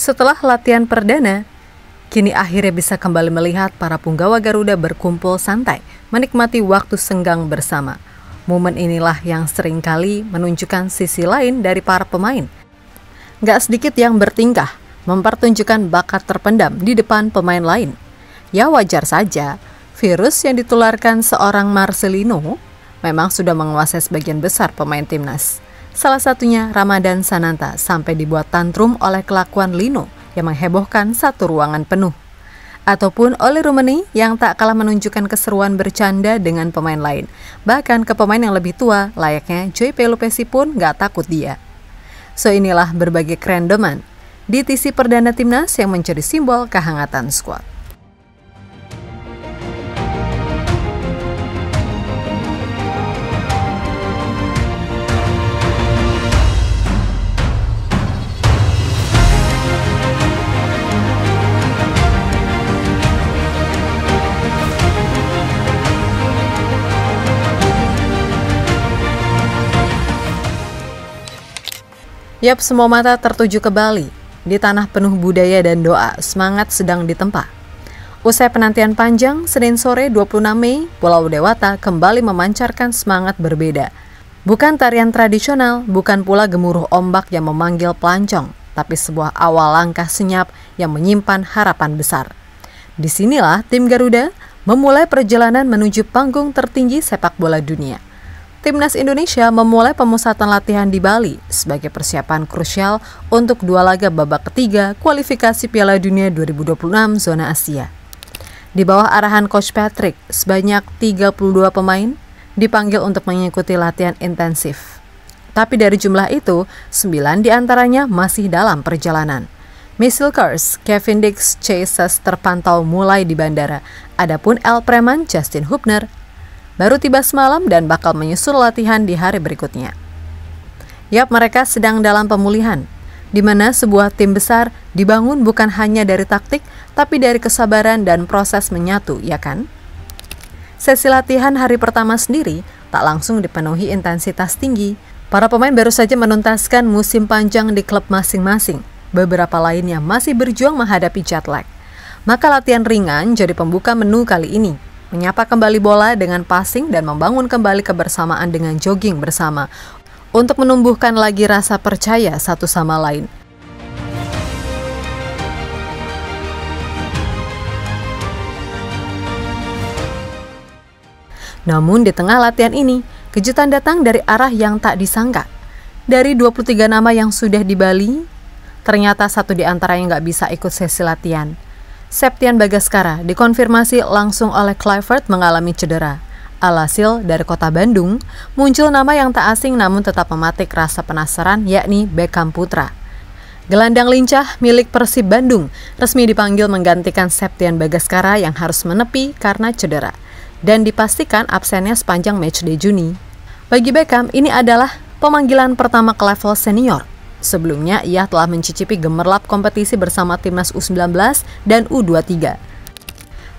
Setelah latihan perdana, kini akhirnya bisa kembali melihat para punggawa Garuda berkumpul santai, menikmati waktu senggang bersama. Momen inilah yang seringkali menunjukkan sisi lain dari para pemain. Gak sedikit yang bertingkah, mempertunjukkan bakat terpendam di depan pemain lain. Ya wajar saja, virus yang ditularkan seorang Marcelino memang sudah menguasai sebagian besar pemain timnas. Salah satunya Ramadan Sananta sampai dibuat tantrum oleh kelakuan Lino yang menghebohkan satu ruangan penuh. Ataupun oleh Rumeni yang tak kalah menunjukkan keseruan bercanda dengan pemain lain. Bahkan ke pemain yang lebih tua, layaknya Joy Pelupesi pun gak takut dia. So inilah berbagai kerandoman di TC perdana timnas yang menjadi simbol kehangatan skuad. Yap, semua mata tertuju ke Bali. Di tanah penuh budaya dan doa, semangat sedang ditempa. Usai penantian panjang, Senin sore 26 Mei, Pulau Dewata kembali memancarkan semangat berbeda. Bukan tarian tradisional, bukan pula gemuruh ombak yang memanggil pelancong, tapi sebuah awal langkah senyap yang menyimpan harapan besar. Disinilah tim Garuda memulai perjalanan menuju panggung tertinggi sepak bola dunia. Timnas Indonesia memulai pemusatan latihan di Bali sebagai persiapan krusial untuk dua laga babak ketiga kualifikasi Piala Dunia 2026 zona Asia. Di bawah arahan Coach Patrick, sebanyak 32 pemain dipanggil untuk mengikuti latihan intensif. Tapi dari jumlah itu, 9 diantaranya masih dalam perjalanan. Misil Kers, Kevin Dix, Chase terpantau mulai di bandara. Adapun El Preman, Justin Hubner baru tiba semalam dan bakal menyusul latihan di hari berikutnya. Yap, mereka sedang dalam pemulihan, di mana sebuah tim besar dibangun bukan hanya dari taktik, tapi dari kesabaran dan proses menyatu, ya kan? Sesi latihan hari pertama sendiri tak langsung dipenuhi intensitas tinggi. Para pemain baru saja menuntaskan musim panjang di klub masing-masing. Beberapa lainnya masih berjuang menghadapi jet lag. Maka latihan ringan jadi pembuka menu kali ini. Menyapa kembali bola dengan passing dan membangun kembali kebersamaan dengan jogging bersama untuk menumbuhkan lagi rasa percaya satu sama lain. Namun di tengah latihan ini, kejutan datang dari arah yang tak disangka. Dari 23 nama yang sudah di Bali, ternyata satu di antara yang nggak bisa ikut sesi latihan. Septian Bagaskara dikonfirmasi langsung oleh Kluivert mengalami cedera. Alhasil dari kota Bandung, muncul nama yang tak asing namun tetap mematik rasa penasaran, yakni Beckham Putra. Gelandang lincah milik Persib Bandung resmi dipanggil menggantikan Septian Bagaskara yang harus menepi karena cedera dan dipastikan absennya sepanjang matchday Juni. Bagi Beckham, ini adalah pemanggilan pertama ke level senior. Sebelumnya, ia telah mencicipi gemerlap kompetisi bersama timnas U19 dan U23.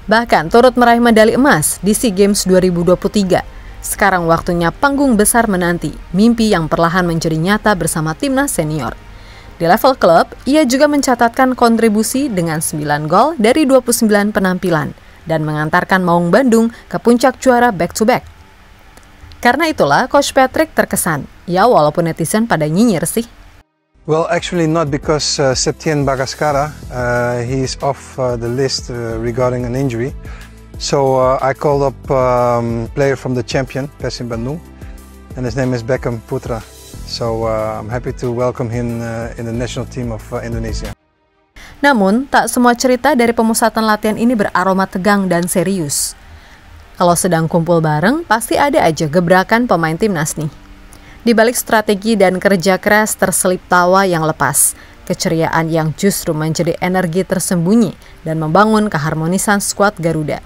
Bahkan turut meraih medali emas di SEA Games 2023. Sekarang waktunya panggung besar menanti, mimpi yang perlahan menjadi nyata bersama timnas senior. Di level klub, ia juga mencatatkan kontribusi dengan 9 gol dari 29 penampilan dan mengantarkan Maung Bandung ke puncak juara back-to-back. Karena itulah Coach Patrick terkesan, ya walaupun netizen pada nyinyir sih. Well, actually not, because Septian Bagaskara, he's off the list regarding an injury. So I called up player from the champion, Persib Bandung, and his name is Beckham Putra. So I'm happy to welcome him in the national team of Indonesia. Namun, tak semua cerita dari pemusatan latihan ini beraroma tegang dan serius. Kalau sedang kumpul bareng, pasti ada aja gebrakan pemain timnas nih. Di balik strategi dan kerja keras terselip tawa yang lepas, keceriaan yang justru menjadi energi tersembunyi dan membangun keharmonisan skuad Garuda.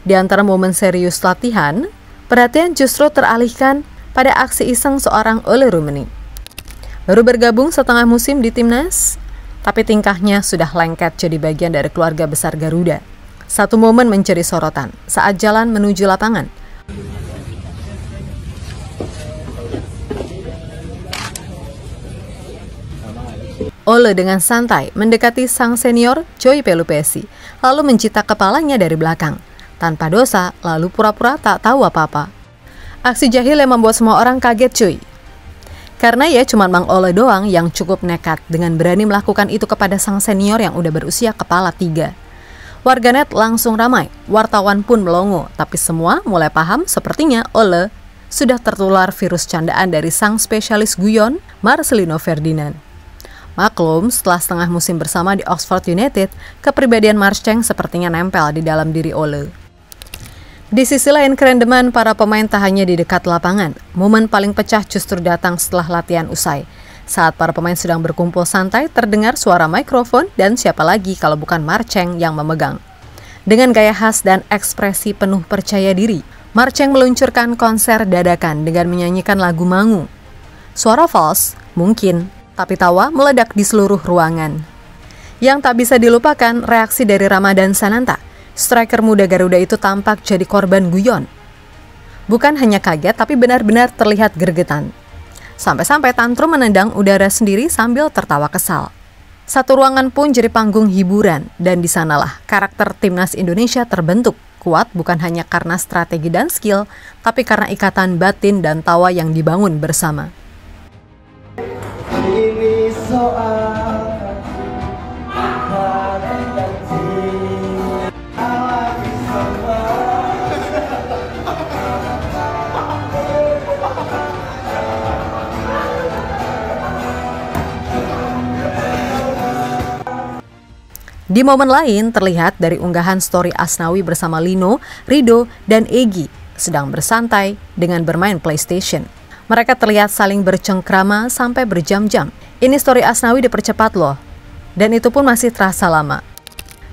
Di antara momen serius latihan, perhatian justru teralihkan pada aksi iseng seorang Ole Rumeni. Baru bergabung setengah musim di timnas, tapi tingkahnya sudah lengket jadi bagian dari keluarga besar Garuda. Satu momen menjadi sorotan saat jalan menuju lapangan. Ole dengan santai mendekati sang senior Joy Pelupesi, lalu mencita kepalanya dari belakang. Tanpa dosa, lalu pura-pura tak tahu apa-apa. Aksi jahil yang membuat semua orang kaget cuy. Karena ya cuma Mang Ole doang yang cukup nekat dengan berani melakukan itu kepada sang senior yang udah berusia kepala 3. Warganet langsung ramai, wartawan pun melongo, tapi semua mulai paham sepertinya Ole sudah tertular virus candaan dari sang spesialis guyon Marcelino Ferdinand. Maklum, setelah setengah musim bersama di Oxford United, kepribadian Marcheng sepertinya nempel di dalam diri Ole. Di sisi lain, kerendeman para pemain tak hanya di dekat lapangan. Momen paling pecah justru datang setelah latihan usai. Saat para pemain sedang berkumpul santai, terdengar suara mikrofon dan siapa lagi kalau bukan Marcheng yang memegang. Dengan gaya khas dan ekspresi penuh percaya diri, Marcheng meluncurkan konser dadakan dengan menyanyikan lagu Mangu. Suara false, mungkin, tapi tawa meledak di seluruh ruangan. Yang tak bisa dilupakan reaksi dari Ramadan Sananta. Striker muda Garuda itu tampak jadi korban guyon. Bukan hanya kaget, tapi benar-benar terlihat gregetan. Sampai-sampai tantrum menendang udara sendiri sambil tertawa kesal. Satu ruangan pun jadi panggung hiburan, dan di sanalah karakter timnas Indonesia terbentuk. Kuat bukan hanya karena strategi dan skill, tapi karena ikatan batin dan tawa yang dibangun bersama. Ini soal Di momen lain terlihat dari unggahan story Asnawi bersama Lino, Rido, dan Egy sedang bersantai dengan bermain PlayStation. Mereka terlihat saling bercengkrama sampai berjam-jam. Ini story Asnawi dipercepat loh, dan itu pun masih terasa lama.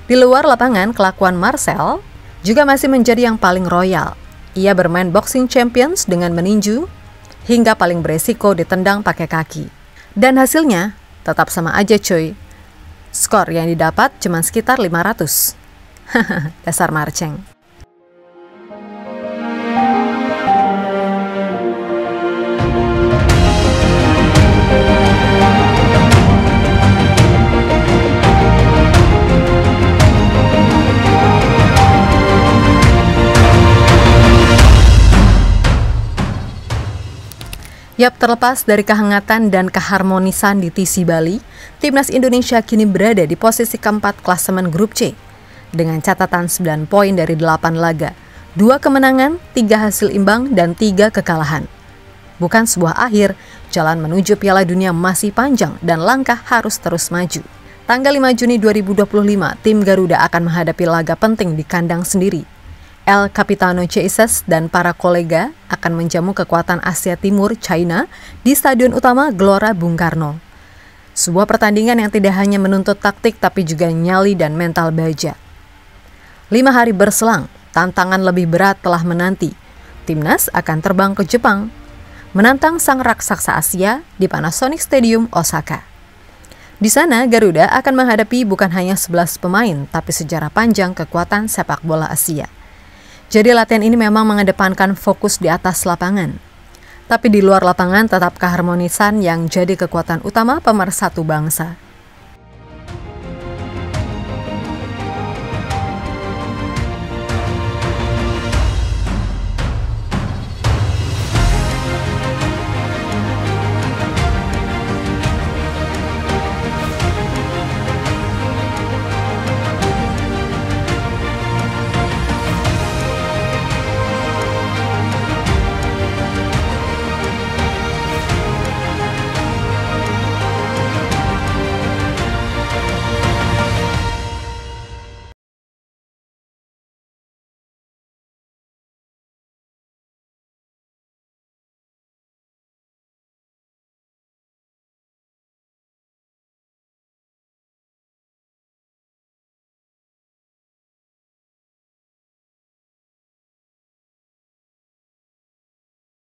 Di luar lapangan, kelakuan Marcel juga masih menjadi yang paling royal. Ia bermain boxing champions dengan meninju, hingga paling beresiko ditendang pakai kaki. Dan hasilnya tetap sama aja cuy. Skor yang didapat cuma sekitar 500. Dasar Marcheng. Yap, terlepas dari kehangatan dan keharmonisan di TC Bali, Timnas Indonesia kini berada di posisi keempat klasemen grup C. Dengan catatan 9 poin dari 8 laga, 2 kemenangan, 3 hasil imbang, dan 3 kekalahan. Bukan sebuah akhir, jalan menuju Piala Dunia masih panjang dan langkah harus terus maju. Tanggal 5 Juni 2025, tim Garuda akan menghadapi laga penting di kandang sendiri. El Capitano Jesus dan para kolega akan menjamu kekuatan Asia Timur China di Stadion Utama Gelora Bung Karno. Sebuah pertandingan yang tidak hanya menuntut taktik tapi juga nyali dan mental baja. 5 hari berselang, tantangan lebih berat telah menanti. Timnas akan terbang ke Jepang, menantang sang raksasa Asia di Panasonic Stadium Osaka. Di sana, Garuda akan menghadapi bukan hanya 11 pemain, tapi sejarah panjang kekuatan sepak bola Asia. Jadi latihan ini memang mengedepankan fokus di atas lapangan. Tapi di luar lapangan tetap keharmonisan yang jadi kekuatan utama pemersatu bangsa.